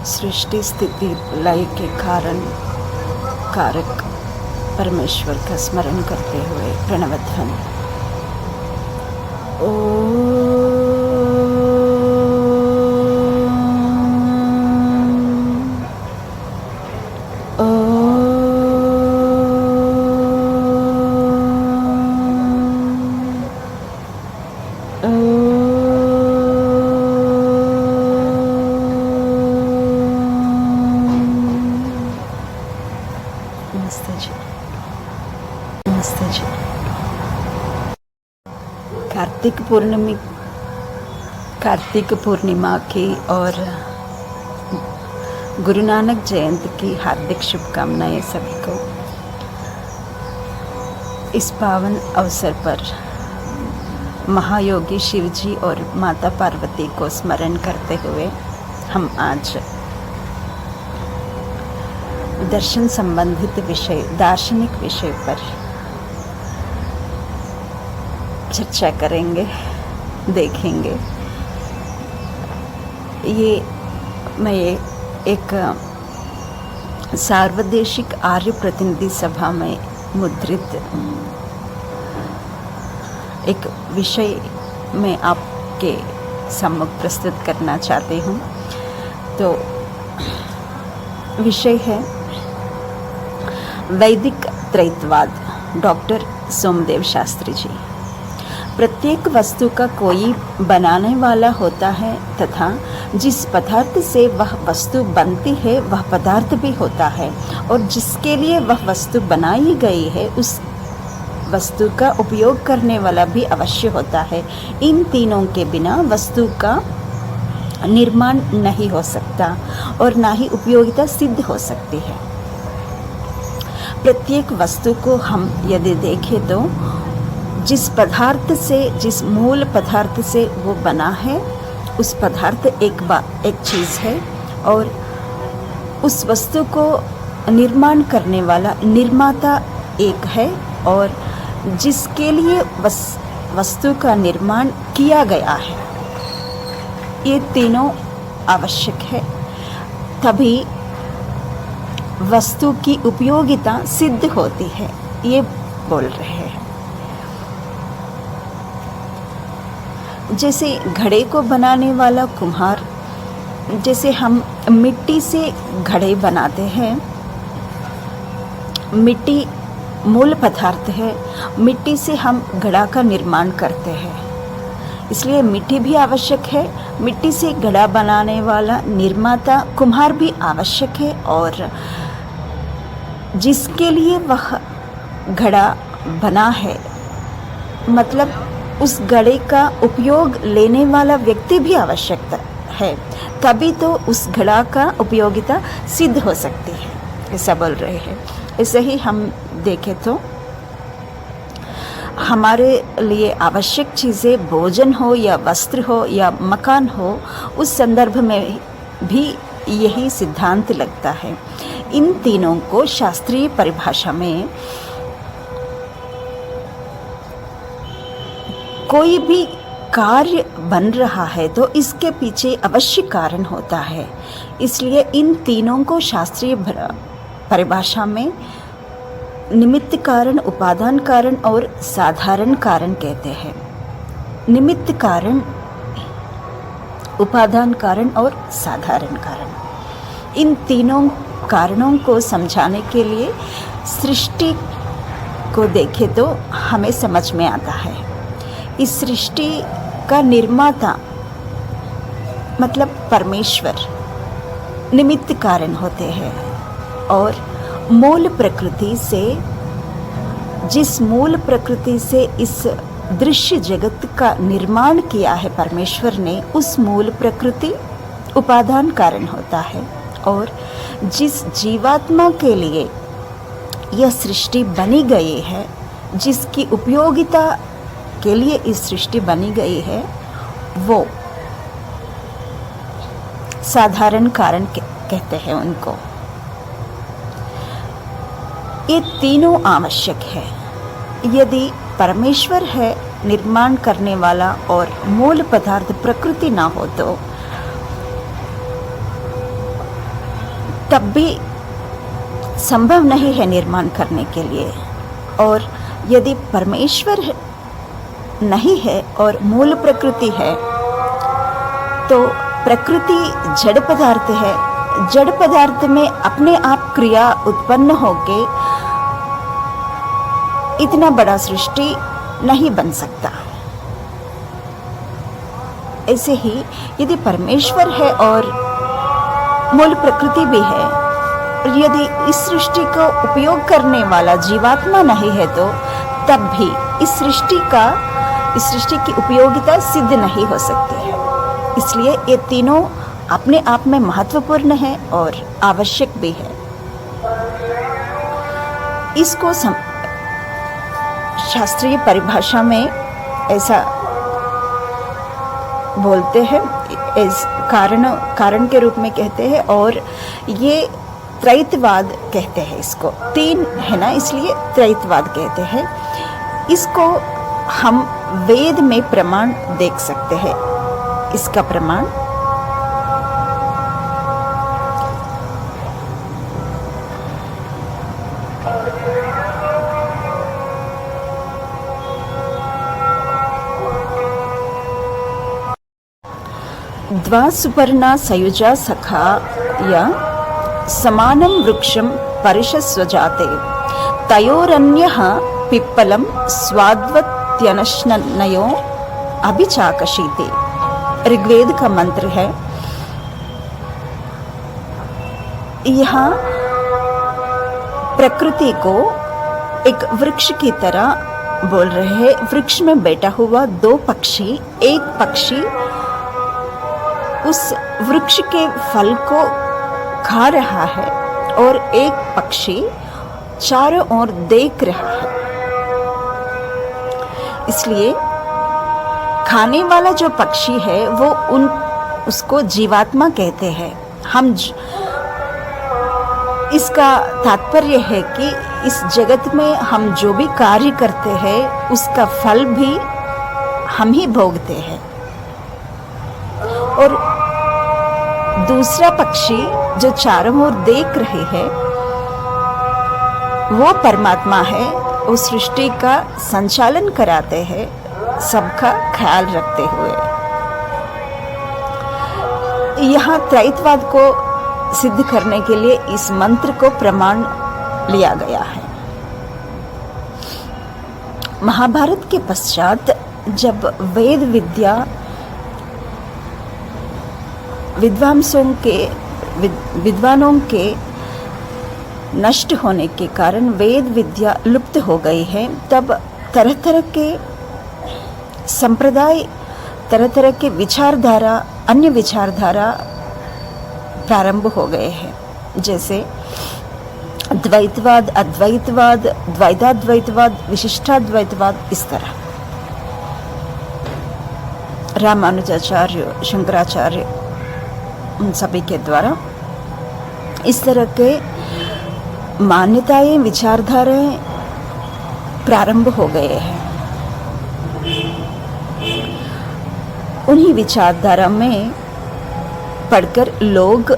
सृष्टि स्थिति लय के कारण कारक परमेश्वर का स्मरण करते हुए प्रणव ध्वनि नमस्ते जी। नमस्ते जी। कार्तिक पूर्णिमा की और गुरु नानक जयंती की हार्दिक शुभकामनाएं सभी को। इस पावन अवसर पर महायोगी शिव जी और माता पार्वती को स्मरण करते हुए हम आज दर्शन संबंधित विषय, दार्शनिक विषय पर चर्चा करेंगे, देखेंगे। मैं एक सार्वदेशिक आर्य प्रतिनिधि सभा में मुद्रित एक विषय में आपके सम्मुख प्रस्तुत करना चाहती हूँ। तो विषय है वैदिक त्रैतवाद, डॉक्टर सोमदेव शास्त्री जी। प्रत्येक वस्तु का कोई बनाने वाला होता है तथा जिस पदार्थ से वह वस्तु बनती है वह पदार्थ भी होता है, और जिसके लिए वह वस्तु बनाई गई है उस वस्तु का उपयोग करने वाला भी अवश्य होता है। इन तीनों के बिना वस्तु का निर्माण नहीं हो सकता और ना ही उपयोगिता सिद्ध हो सकती है। प्रत्येक वस्तु को हम यदि देखें तो जिस मूल पदार्थ से वो बना है उस पदार्थ एक चीज़ है, और उस वस्तु को निर्माण करने वाला निर्माता एक है, और जिसके लिए वस्तु का निर्माण किया गया है। ये तीनों आवश्यक है, तभी वस्तु की उपयोगिता सिद्ध होती है, ये बोल रहे हैं। जैसे घड़े को बनाने वाला कुम्हार, जैसे हम मिट्टी से घड़े बनाते हैं, मिट्टी मूल पदार्थ है, मिट्टी से हम घड़ा का निर्माण करते हैं, इसलिए मिट्टी भी आवश्यक है। मिट्टी से घड़ा बनाने वाला निर्माता कुम्हार भी आवश्यक है, और जिसके लिए वह घड़ा बना है, मतलब उस घड़े का उपयोग लेने वाला व्यक्ति भी आवश्यक है, तभी तो उस घड़ा का उपयोगिता सिद्ध हो सकती है, ऐसा बोल रहे हैं। ऐसे ही हम देखें तो हमारे लिए आवश्यक चीज़ें भोजन हो या वस्त्र हो या मकान हो, उस संदर्भ में भी यही सिद्धांत लगता है। इन तीनों को शास्त्रीय परिभाषा में कोई भी कार्य बन रहा है तो इसके पीछे अवश्य कारण होता है, इसलिए इन तीनों को शास्त्रीय परिभाषा में निमित्त कारण, उपादान कारण और साधारण कारण कहते हैं। निमित्त कारण, उपादान कारण और साधारण कारण, इन तीनों कारणों को समझाने के लिए सृष्टि को देखें तो हमें समझ में आता है। इस सृष्टि का निर्माता मतलब परमेश्वर निमित्त कारण होते हैं, और मूल प्रकृति से, जिस मूल प्रकृति से इस दृश्य जगत का निर्माण किया है परमेश्वर ने, उस मूल प्रकृति उपादान कारण होता है, और जिस जीवात्मा के लिए यह सृष्टि बनी गई है, जिसकी उपयोगिता के लिए इस सृष्टि बनी गई है, वो साधारण कारण कहते हैं उनको। ये तीनों आवश्यक है। यदि परमेश्वर है निर्माण करने वाला और मूल पदार्थ प्रकृति ना हो तो तब भी संभव नहीं है निर्माण करने के लिए। और यदि परमेश्वर नहीं है और मूल प्रकृति है, तो प्रकृति जड़ पदार्थ है। जड़ पदार्थ में अपने आप क्रिया उत्पन्न होके इतना बड़ा सृष्टि नहीं बन सकता। ऐसे ही यदि परमेश्वर है और मूल प्रकृति भी है, और यदि इस सृष्टि को उपयोग करने वाला जीवात्मा नहीं है, तो तब भी इस सृष्टि की उपयोगिता सिद्ध नहीं हो सकती है। इसलिए ये तीनों अपने आप में महत्वपूर्ण है और आवश्यक भी है। इसको शास्त्रीय परिभाषा में ऐसा बोलते हैं, इस कारण के रूप में कहते हैं, और ये त्रैतवाद कहते हैं। इसको तीन है ना, इसलिए त्रैतवाद कहते हैं। इसको हम वेद में प्रमाण देख सकते हैं। इसका प्रमाण द्वासुपर्णा सयुजा सखा या समानं वृक्षं परिशस्वजाते तयोरन्यः पिप्पलं स्वाद्वत्यनश्नयो अभिचाकशीते। ऋग्वेद का मंत्र है। यहाँ प्रकृति को एक वृक्ष की तरह बोल रहे हैं। वृक्ष में बैठा हुआ दो पक्षी, एक पक्षी उस वृक्ष के फल को खा रहा है और एक पक्षी चारों ओर देख रहा है। इसलिए खाने वाला जो पक्षी है वो उसको जीवात्मा कहते हैं। इसका तात्पर्य है कि इस जगत में हम जो भी कार्य करते हैं उसका फल भी हम ही भोगते हैं। और दूसरा पक्षी जो चारों ओर देख रहे हैं वो परमात्मा है। वो सृष्टि का संचालन कराते हैं, सबका ख्याल रखते हुए। यहाँ त्रैतवाद को सिद्ध करने के लिए इस मंत्र को प्रमाण लिया गया है। महाभारत के पश्चात जब वेद विद्या विद्वानों के नष्ट होने के कारण वेद विद्या लुप्त हो गई है, तब तरह तरह के संप्रदाय, तरह तरह के विचारधारा, अन्य विचारधारा प्रारंभ हो गए हैं। जैसे द्वैतवाद, अद्वैतवाद, द्वैताद्वैतवाद, विशिष्टाद्वैतवाद, इस तरह रामानुजाचार्य, शंकराचार्य, उन सभी के द्वारा इस तरह के मान्यताएं, विचारधाराएं प्रारंभ हो गए हैं। उन्हीं विचारधारा में पढ़कर लोग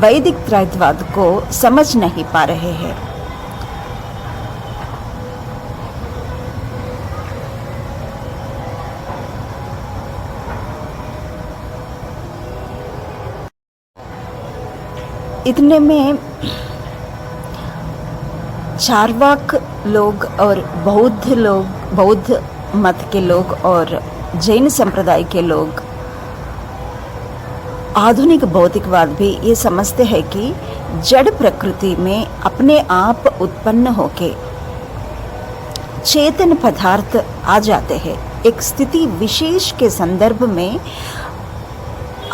वैदिक त्रैतवाद को समझ नहीं पा रहे हैं। इतने में चार्वाक लोग और बौद्ध मत के लोग और जैन संप्रदाय के लोग, आधुनिक भौतिकवाद भी ये समझते हैं कि जड़ प्रकृति में अपने आप उत्पन्न होके चेतन पदार्थ आ जाते हैं। एक स्थिति विशेष के संदर्भ में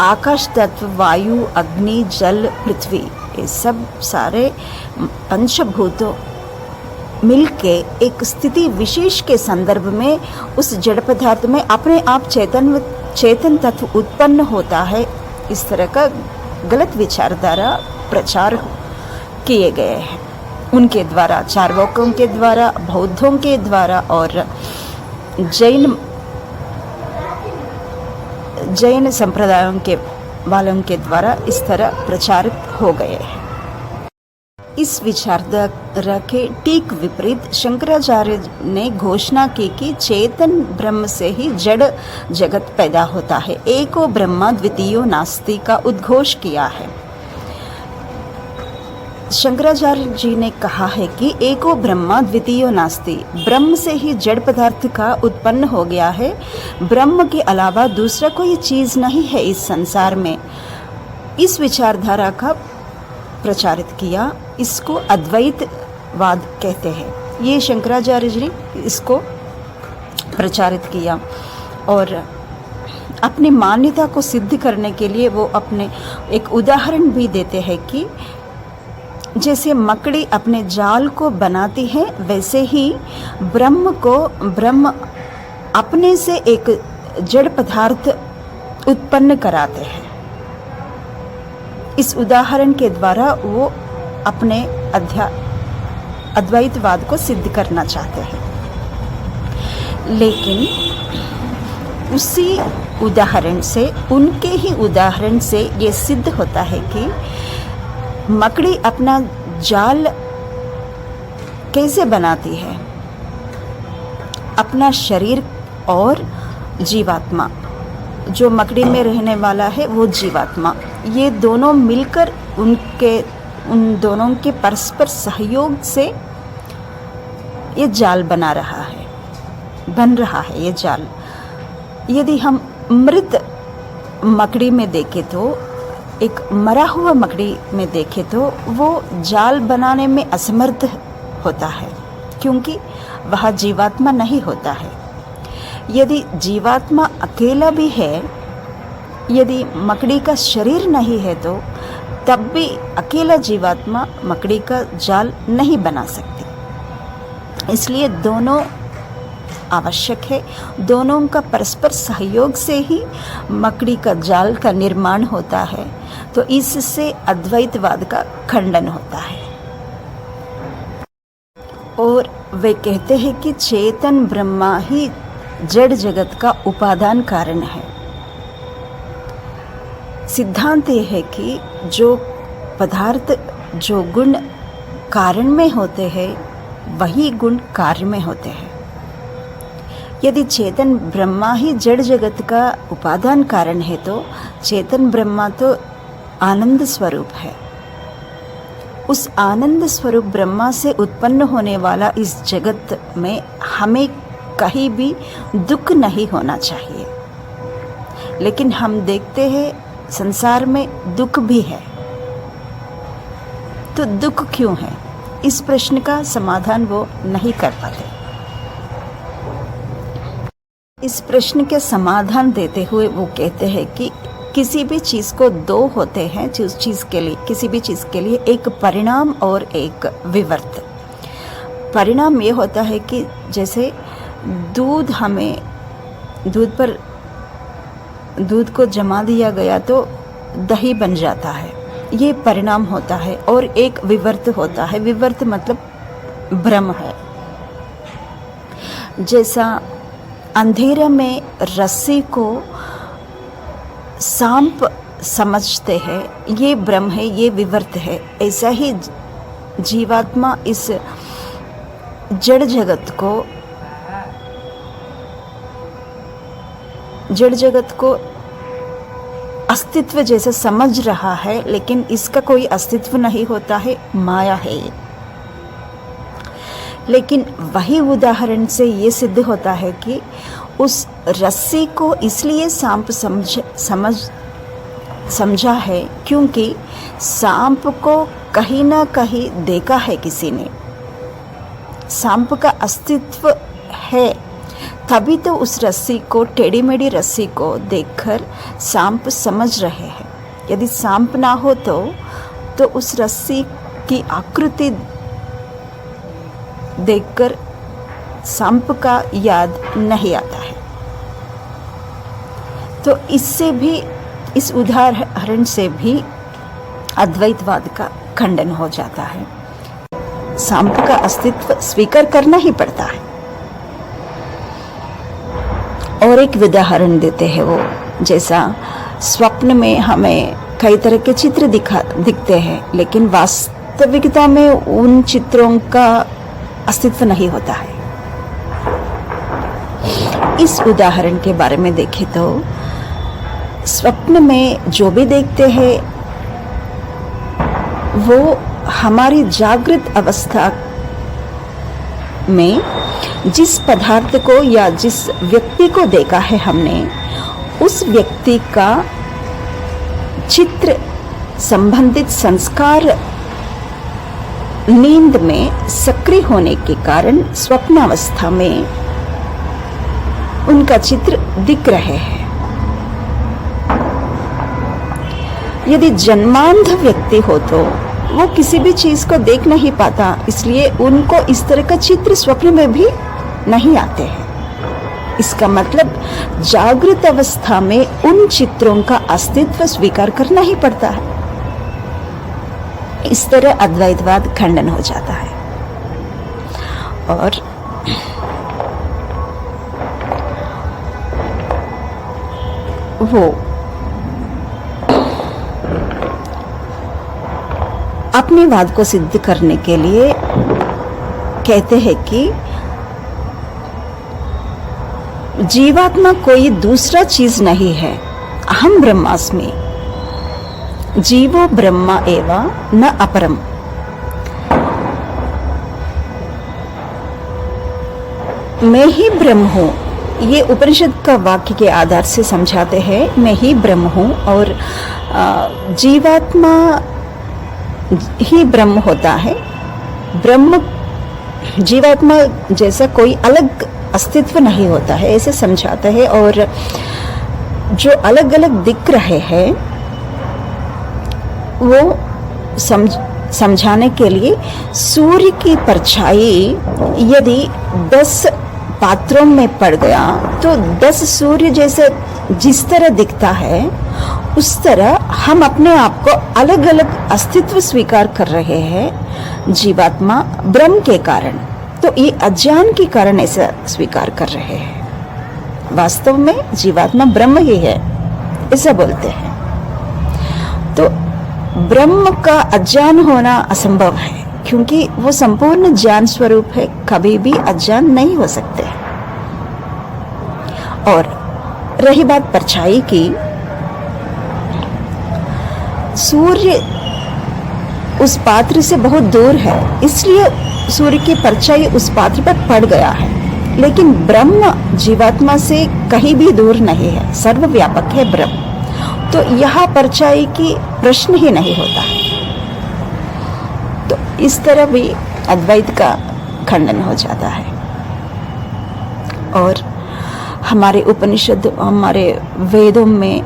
आकाश तत्व, वायु, अग्नि, जल, पृथ्वी, ये सब सारे पंचभूतों मिलके एक स्थिति विशेष के संदर्भ में उस जड़ पदार्थ में अपने आप चेतन तत्व उत्पन्न होता है। इस तरह का गलत विचारधारा प्रचार किए गए हैं उनके द्वारा, चार्वाकों के द्वारा, बौद्धों के द्वारा और जैन संप्रदायों के वालों के द्वारा इस तरह प्रचारित हो गए हैं। इस विचारधारा के ठीक विपरीत शंकराचार्य ने घोषणा की कि चेतन ब्रह्म से ही जड़ जगत पैदा होता है। एको ब्रह्मा द्वितीयो नास्ति का उद्घोष किया है। शंकराचार्य जी ने कहा है कि एको ब्रह्मा द्वितीयो नास्ति, ब्रह्म से ही जड़ पदार्थ का उत्पन्न हो गया है। ब्रह्म के अलावा दूसरा कोई चीज़ नहीं है इस संसार में। इस विचारधारा का प्रचारित किया, इसको अद्वैतवाद कहते हैं। ये शंकराचार्य जी इसको प्रचारित किया और अपनी मान्यता को सिद्ध करने के लिए वो अपने एक उदाहरण भी देते हैं कि जैसे मकड़ी अपने जाल को बनाती है, वैसे ही ब्रह्म अपने से एक जड़ पदार्थ उत्पन्न कराते हैं। इस उदाहरण के द्वारा वो अपने अद्वैतवाद को सिद्ध करना चाहते हैं। लेकिन उसी उदाहरण से, उनके ही उदाहरण से ये सिद्ध होता है कि मकड़ी अपना जाल कैसे बनाती है। अपना शरीर और जीवात्मा, जो मकड़ी में रहने वाला है वो जीवात्मा, ये दोनों मिलकर उन दोनों के परस्पर सहयोग से ये जाल बन रहा है ये जाल। यदि हम मृत मकड़ी में देखें तो, एक मरा हुआ मकड़ी में देखें तो वो जाल बनाने में असमर्थ होता है, क्योंकि वह जीवात्मा नहीं होता है। यदि जीवात्मा अकेला भी है, यदि मकड़ी का शरीर नहीं है, तो तब भी अकेला जीवात्मा मकड़ी का जाल नहीं बना सकती। इसलिए दोनों आवश्यक है। दोनों का परस्पर सहयोग से ही मकड़ी का जाल का निर्माण होता है। तो इससे अद्वैतवाद का खंडन होता है। और वे कहते हैं कि चेतन ब्रह्मा ही जड़ जगत का उपादान कारण है। सिद्धांत यह है कि जो पदार्थ, जो गुण कारण में होते हैं, वही गुण कार्य में होते हैं। यदि चेतन ब्रह्मा ही जड़ जगत का उपादान कारण है, तो चेतन ब्रह्मा तो आनंद स्वरूप है। उस आनंद स्वरूप ब्रह्मा से उत्पन्न होने वाला इस जगत में हमें कहीं भी दुख नहीं होना चाहिए। लेकिन हम देखते हैं संसार में दुख भी है। तो दुख क्यों है? इस प्रश्न का समाधान वो नहीं कर पाते। इस प्रश्न के समाधान देते हुए वो कहते हैं कि किसी भी चीज़ को दो होते हैं, उस चीज़ के लिए, किसी भी चीज़ के लिए एक परिणाम और एक विवर्त। परिणाम ये होता है कि जैसे दूध पर दूध को जमा दिया गया तो दही बन जाता है, ये परिणाम होता है। और एक विवर्त होता है। विवर्त मतलब भ्रम है। जैसा अंधेरे में रस्सी को सांप समझते हैं, ये भ्रम है, ये विवर्त है। ऐसा ही जीवात्मा इस जड़ जगत को अस्तित्व जैसे समझ रहा है, लेकिन इसका कोई अस्तित्व नहीं होता है, माया है ये। लेकिन वही उदाहरण से ये सिद्ध होता है कि उस रस्सी को इसलिए सांप समझा है क्योंकि सांप को कहीं ना कहीं देखा है किसी ने। सांप का अस्तित्व है, तभी तो उस रस्सी को, टेढ़ी मेढ़ी रस्सी को देखकर सांप समझ रहे हैं। यदि सांप ना हो तो उस रस्सी की आकृति देखकर सांप का याद नहीं आता है। तो इससे भी, इस उदाहरण से भी अद्वैतवाद का खंडन हो जाता है। सांप का अस्तित्व स्वीकार करना ही पड़ता है। और एक उदाहरण देते हैं वो, जैसा स्वप्न में हमें कई तरह के चित्र दिखते हैं, लेकिन वास्तविकता में उन चित्रों का अस्तित्व नहीं होता है। इस उदाहरण के बारे में देखें तो स्वप्न में जो भी देखते हैं वो हमारी जागृत अवस्था में जिस पदार्थ को या जिस व्यक्ति को देखा है हमने, उस व्यक्ति का चित्र संबंधित संस्कार नींद में सक्रिय होने के कारण स्वप्नावस्था में उनका चित्र दिख रहे हैं। यदि जन्मांध व्यक्ति हो तो वो किसी भी चीज को देख नहीं पाता, इसलिए उनको इस तरह का चित्र स्वप्न में भी नहीं आते हैं। इसका मतलब जागृत अवस्था में उन चित्रों का अस्तित्व स्वीकार करना ही पड़ता है। इस तरह अद्वैतवाद खंडन हो जाता है। और वो अपने वाद को सिद्ध करने के लिए कहते हैं कि जीवात्मा कोई दूसरा चीज नहीं है। अहम ब्रह्मास्मि, जीवो ब्रह्मा एव न अपरम। मैं ही ब्रह्म हूँ, ये उपनिषद का वाक्य के आधार से समझाते हैं। मैं ही ब्रह्म हूँ और जीवात्मा ही ब्रह्म होता है। ब्रह्म जीवात्मा जैसा कोई अलग अस्तित्व नहीं होता है, ऐसे समझाते हैं। और जो अलग अलग दिख रहे हैं वो समझाने के लिए सूर्य की परछाई यदि 10 पात्रों में पड़ गया तो 10 सूर्य जैसे जिस तरह दिखता है उस तरह हम अपने आप को अलग अलग अस्तित्व स्वीकार कर रहे हैं जीवात्मा ब्रह्म के कारण। तो ये अज्ञान के कारण ऐसा स्वीकार कर रहे हैं। वास्तव में जीवात्मा ब्रह्म ही है, ऐसा बोलते हैं। तो ब्रह्म का अज्ञान होना असंभव है, क्योंकि वो संपूर्ण ज्ञान स्वरूप है, कभी भी अज्ञान नहीं हो सकते। और रही बात परछाई की, सूर्य उस पात्र से बहुत दूर है, इसलिए सूर्य की परछाई उस पात्र पर पड़ गया है। लेकिन ब्रह्म जीवात्मा से कहीं भी दूर नहीं है, सर्वव्यापक है ब्रह्म। तो यहाँ परछाई की प्रश्न ही नहीं होता है। तो इस तरह भी अद्वैत का खंडन हो जाता है। और हमारे उपनिषद, हमारे वेदों में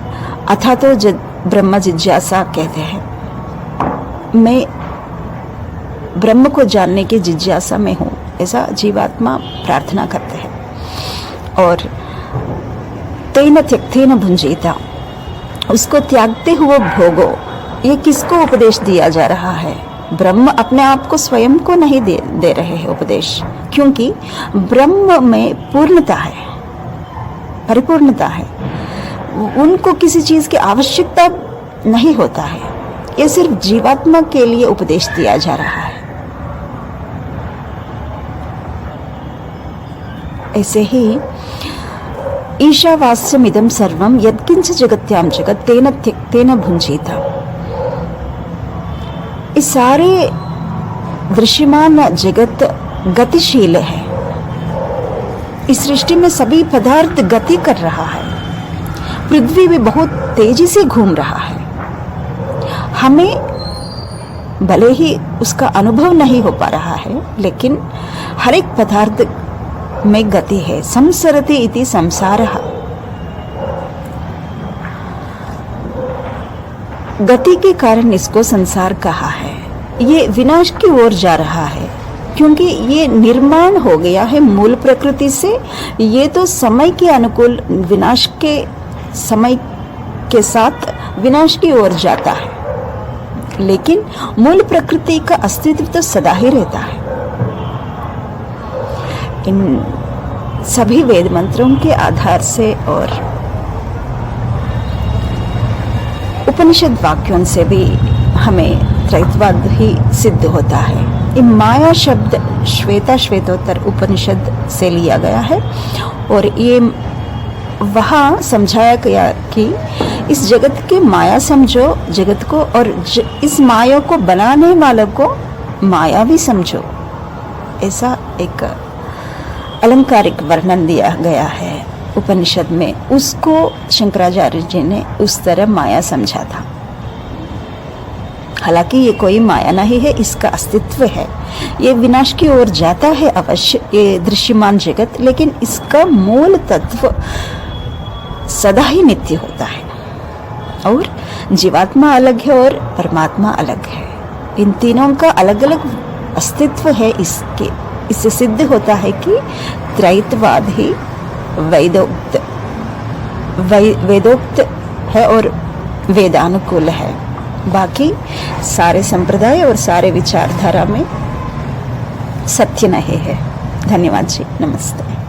अथा तो ब्रह्म जिज्ञासा कहते हैं। मैं ब्रह्म को जानने की जिज्ञासा में हूँ, ऐसा जीवात्मा प्रार्थना करते हैं। और तेन त्यक्तेन भुंजीता, उसको त्यागते हुए भोगो, ये किसको उपदेश दिया जा रहा है? ब्रह्म अपने आप को स्वयं को नहीं दे रहे हैं उपदेश, क्योंकि ब्रह्म में पूर्णता है, परिपूर्णता है। उनको किसी चीज की आवश्यकता नहीं होता है। ये सिर्फ जीवात्मा के लिए उपदेश दिया जा रहा है। ऐसे ही ईशावास्यमिदं सर्वं यत्किंच जगत्यां जगत् तेन त्यक्तेन भुंजीता, इस सारे दृश्यमान जगत गतिशील है। इस सृष्टि में सभी पदार्थ गति कर रहा है। पृथ्वी भी बहुत तेजी से घूम रहा है। हमें भले ही उसका अनुभव नहीं हो पा रहा है, लेकिन हर एक पदार्थ में गति है। संसरति इति संसारः, गति के कारण इसको संसार कहा है। ये विनाश की ओर जा रहा है, क्योंकि ये निर्माण हो गया है मूल प्रकृति से। ये तो समय के अनुकूल विनाश के समय के साथ विनाश की ओर जाता है, लेकिन मूल प्रकृति का अस्तित्व तो सदा ही रहता है। इन सभी वेद मंत्रों के आधार से और उपनिषद वाक्यों से भी हमें त्रैतवाद ही सिद्ध होता है। ये माया शब्द श्वेता श्वेतोत्तर उपनिषद से लिया गया है और ये वहाँ समझाया गया कि इस जगत की माया समझो जगत को, और इस माया को बनाने वालों को माया भी समझो। ऐसा एक अलंकारिक वर्णन दिया गया है उपनिषद में। उसको शंकराचार्य जी ने उस तरह माया समझा था। हालांकि ये कोई माया नहीं है, इसका अस्तित्व है। ये विनाश की ओर जाता है अवश्य, ये दृश्यमान जगत, लेकिन इसका मूल तत्व सदा ही नित्य होता है। और जीवात्मा अलग है और परमात्मा अलग है। इन तीनों का अलग अलग अस्तित्व है। इससे सिद्ध होता है कि त्रैतवाद ही वेदोक्त है और वेदानुकूल है। बाकी सारे संप्रदाय और सारे विचारधारा में सत्य नहीं है। धन्यवाद जी, नमस्ते।